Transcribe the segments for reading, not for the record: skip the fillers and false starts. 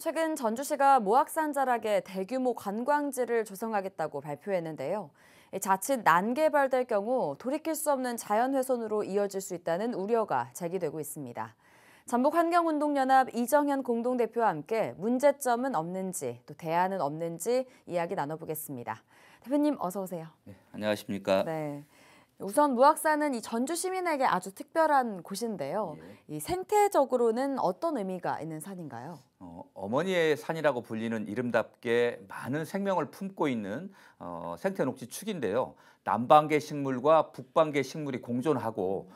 최근 전주시가 모악산 자락에 대규모 관광지를 조성하겠다고 발표했는데요. 자칫 난개발될 경우 돌이킬 수 없는 자연훼손으로 이어질 수 있다는 우려가 제기되고 있습니다. 전북환경운동연합 이정현 공동대표와 함께 문제점은 없는지, 또 대안은 없는지 이야기 나눠보겠습니다. 대표님 어서 오세요. 네, 안녕하십니까? 네. 우선 무악산은 이 전주 시민에게 아주 특별한 곳인데요. 이 생태적으로는 어떤 의미가 있는 산인가요? 어머니의 산이라고 불리는 이름답게 많은 생명을 품고 있는 생태녹지 축인데요. 남방계 식물과 북방계 식물이 공존하고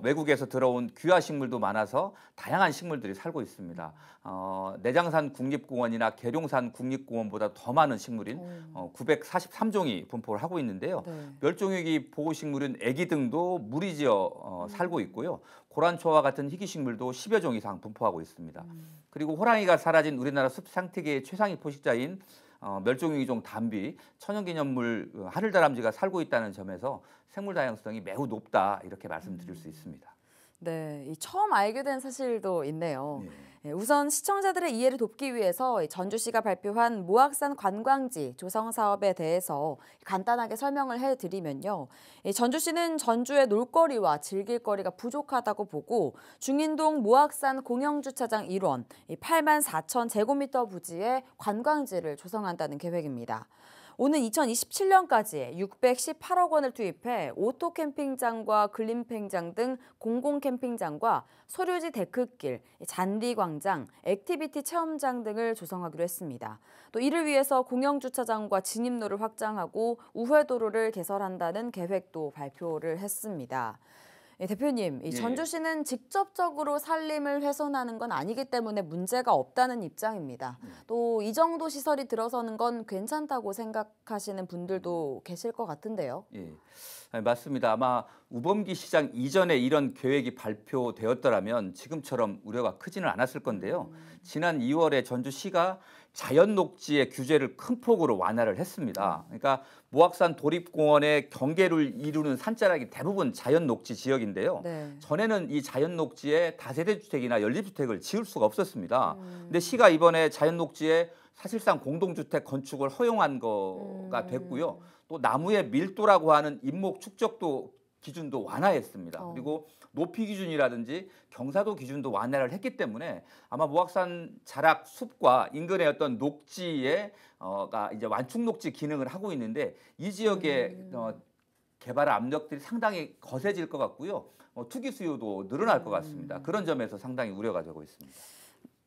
외국에서 들어온 귀화 식물도 많아서 다양한 식물들이 살고 있습니다. 내장산 국립공원이나 계룡산 국립공원보다 더 많은 식물인 943종이 분포를 하고 있는데요. 네. 멸종위기 보호식물인 애기 등도 무리지어 살고 있고요. 고란초와 같은 희귀식물도 10여 종 이상 분포하고 있습니다. 그리고 호랑이가 사라진 우리나라 숲 생태계의 최상위 포식자인 멸종위기종 담비, 천연기념물 하늘다람쥐가 살고 있다는 점에서 생물 다양성이 매우 높다 이렇게 말씀드릴 수 있습니다. 네, 이 처음 알게 된 사실도 있네요. 네. 우선 시청자들의 이해를 돕기 위해서 전주시가 발표한 모악산 관광지 조성 사업에 대해서 간단하게 설명을 해드리면요. 전주시는 전주의 놀거리와 즐길거리가 부족하다고 보고 중인동 모악산 공영주차장 일원 8만 4천 제곱미터 부지에 관광지를 조성한다는 계획입니다. 오는 2027년까지 618억 원을 투입해 오토 캠핑장과 글램핑장 등 공공 캠핑장과 소류지 데크길, 잔디 광장, 액티비티 체험장 등을 조성하기로 했습니다. 또 이를 위해서 공영주차장과 진입로를 확장하고 우회도로를 개설한다는 계획도 발표를 했습니다. 대표님, 이 전주시는 직접적으로 산림을 훼손하는 건 아니기 때문에 문제가 없다는 입장입니다. 또 이 정도 시설이 들어서는 건 괜찮다고 생각하시는 분들도 계실 것 같은데요. 예, 맞습니다. 아마 우범기 시장 이전에 이런 계획이 발표되었더라면 지금처럼 우려가 크지는 않았을 건데요. 지난 2월에 전주시가 자연녹지의 규제를 큰 폭으로 완화를 했습니다. 그러니까 모악산 도립공원의 경계를 이루는 산자락이 대부분 자연녹지 지역인데요. 네. 전에는 이 자연녹지에 다세대 주택이나 연립주택을 지을 수가 없었습니다. 근데 시가 이번에 자연녹지에 사실상 공동주택 건축을 허용한 거가 됐고요. 또 나무의 밀도라고 하는 인목 축적도 기준도 완화했습니다. 그리고 높이 기준이라든지 경사도 기준도 완화를 했기 때문에 아마 모악산 자락 숲과 인근의 어떤 녹지에 가 이제 완충 녹지 기능을 하고 있는데 이 지역의 개발 압력들이 상당히 거세질 것 같고요. 투기 수요도 늘어날 것 같습니다. 그런 점에서 상당히 우려가 되고 있습니다.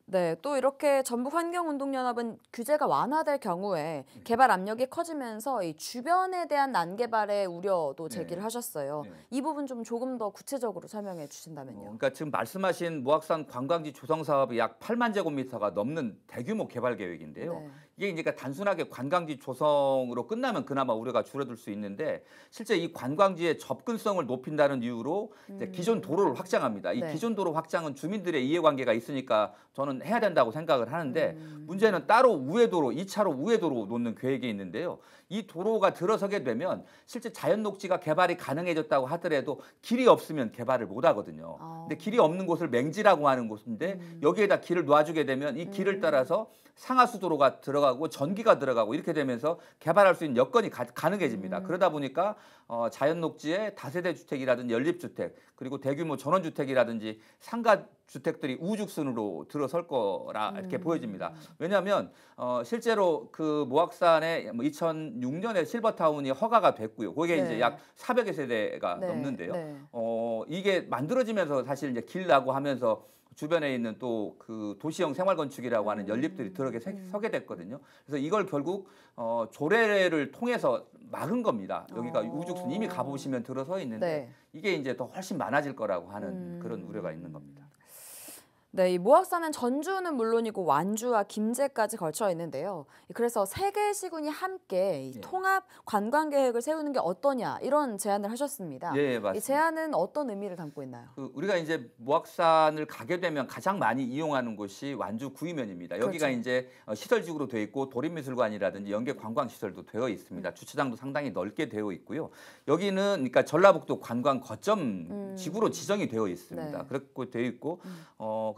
네, 또 이렇게 전북환경운동연합은 규제가 완화될 경우에 개발 압력이 커지면서 이 주변에 대한 난개발의 우려도 제기를 하셨어요. 이 부분 좀 조금 더 구체적으로 설명해 주신다면요. 그러니까 지금 말씀하신 모악산 관광지 조성 사업이 약 8만 제곱미터가 넘는 대규모 개발 계획인데요. 네. 이게 이제 단순하게 관광지 조성으로 끝나면 그나마 우려가 줄어들 수 있는데 실제 이 관광지의 접근성을 높인다는 이유로 이제 기존 도로를 확장합니다. 이 네. 기존 도로 확장은 주민들의 이해관계가 있으니까 저는 해야 된다고 생각을 하는데 문제는 따로 우회도로 2차로 우회도로 놓는 계획이 있는데요. 이 도로가 들어서게 되면 실제 자연녹지가 개발이 가능해졌다고 하더라도 길이 없으면 개발을 못 하거든요. 근데 길이 없는 곳을 맹지라고 하는 곳인데 여기에다 길을 놔주게 되면 이 길을 따라서 상하수도로가 들어가고 전기가 들어가고 이렇게 되면서 개발할 수 있는 여건이 가능해집니다. 그러다 보니까 자연녹지에 다세대 주택이라든지 연립주택 그리고 대규모 전원주택이라든지 상가주택들이 우후죽순으로 들어설 거라 이렇게 보여집니다. 왜냐하면 실제로 그 모악산에 2006년에 실버타운이 허가가 됐고요. 거기에 네. 이제 약 400여 세대가 네. 넘는데요. 네. 이게 만들어지면서 사실 이제 길 나고 하면서 주변에 있는 또 그 도시형 생활건축이라고 하는 연립들이 들어게 서게 됐거든요. 그래서 이걸 결국 조례를 통해서 막은 겁니다. 여기가 우죽순 이미 가보시면 들어서 있는데 네. 이게 이제 더 훨씬 많아질 거라고 하는 그런 우려가 있는 겁니다. 네, 이 모악산은 전주는 물론이고 완주와 김제까지 걸쳐 있는데요. 그래서 세 개의 시군이 함께 이 통합 관광 계획을 세우는 게 어떠냐 이런 제안을 하셨습니다. 예, 맞습니다. 이 제안은 어떤 의미를 담고 있나요? 우리가 이제 모악산을 가게 되면 가장 많이 이용하는 곳이 완주 구이면입니다. 여기가 그렇죠. 이제 시설지구로 되어 있고 도립미술관이라든지 연계 관광시설도 되어 있습니다. 주차장도 상당히 넓게 되어 있고요. 여기는 그러니까 전라북도 관광 거점 지구로 지정이 되어 있습니다. 네. 그렇게 되어 있고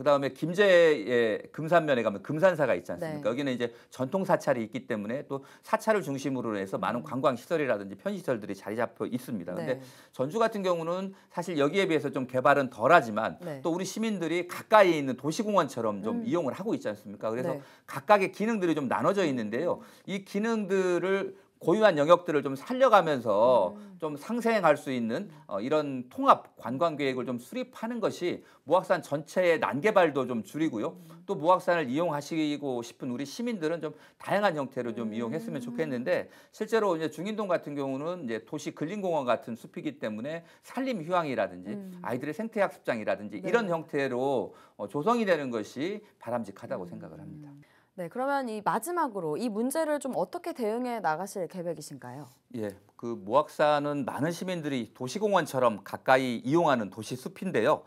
그다음에 김제의 금산면에 가면 금산사가 있지 않습니까? 네. 여기는 이제 전통 사찰이 있기 때문에 또 사찰을 중심으로 해서 많은 관광 시설이라든지 편시설들이 자리 잡혀 있습니다. 근데 네. 전주 같은 경우는 사실 여기에 비해서 좀 개발은 덜하지만 네. 또 우리 시민들이 가까이에 있는 도시공원처럼 좀 이용을 하고 있지 않습니까? 그래서 네. 각각의 기능들이 좀 나눠져 있는데요. 이 기능들을 고유한 영역들을 좀 살려가면서 좀 상생할 수 있는 이런 통합 관광 계획을 좀 수립하는 것이 모악산 전체의 난개발도 좀 줄이고요. 또 모악산을 이용하시고 싶은 우리 시민들은 좀 다양한 형태로 좀 이용했으면 좋겠는데 실제로 이제 중인동 같은 경우는 이제 도시 근린공원 같은 숲이기 때문에 산림 휴양이라든지 아이들의 생태학습장이라든지 네. 이런 형태로 조성이 되는 것이 바람직하다고 생각을 합니다. 네, 그러면 이 마지막으로 이 문제를 좀 어떻게 대응해 나가실 계획이신가요? 예, 그 모악산은 많은 시민들이 도시공원처럼 가까이 이용하는 도시 숲인데요.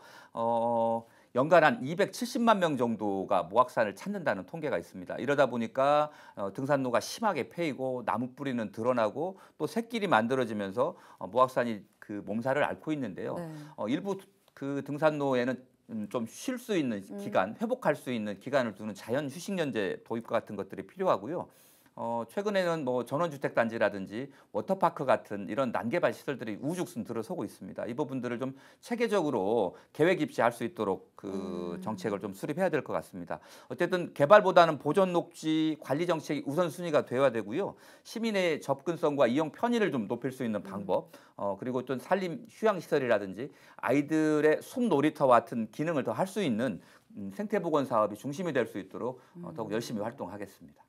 연간 한 270만 명 정도가 모악산을 찾는다는 통계가 있습니다. 이러다 보니까 등산로가 심하게 패이고 나무 뿌리는 드러나고 또 샛길이 만들어지면서 모악산이 그 몸살을 앓고 있는데요. 네. 일부 그 등산로에는 좀 쉴 수 있는 기간, 회복할 수 있는 기간을 두는 자연 휴식연제 도입과 같은 것들이 필요하고요. 최근에는 뭐 전원주택단지라든지 워터파크 같은 이런 난개발 시설들이 우후죽순 들어서고 있습니다. 이 부분들을 좀 체계적으로 계획 입시할 수 있도록 그 정책을 좀 수립해야 될 것 같습니다. 어쨌든 개발보다는 보존 녹지 관리 정책이 우선순위가 되어야 되고요. 시민의 접근성과 이용 편의를 좀 높일 수 있는 방법, 그리고 또 산림 휴양 시설이라든지 아이들의 숲 놀이터와 같은 기능을 더 할 수 있는 생태보건 사업이 중심이 될 수 있도록 더욱 열심히 활동하겠습니다.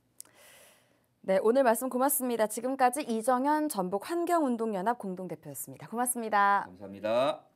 네, 오늘 말씀 고맙습니다. 지금까지 이정현 전북 환경운동연합 공동대표였습니다. 고맙습니다. 감사합니다.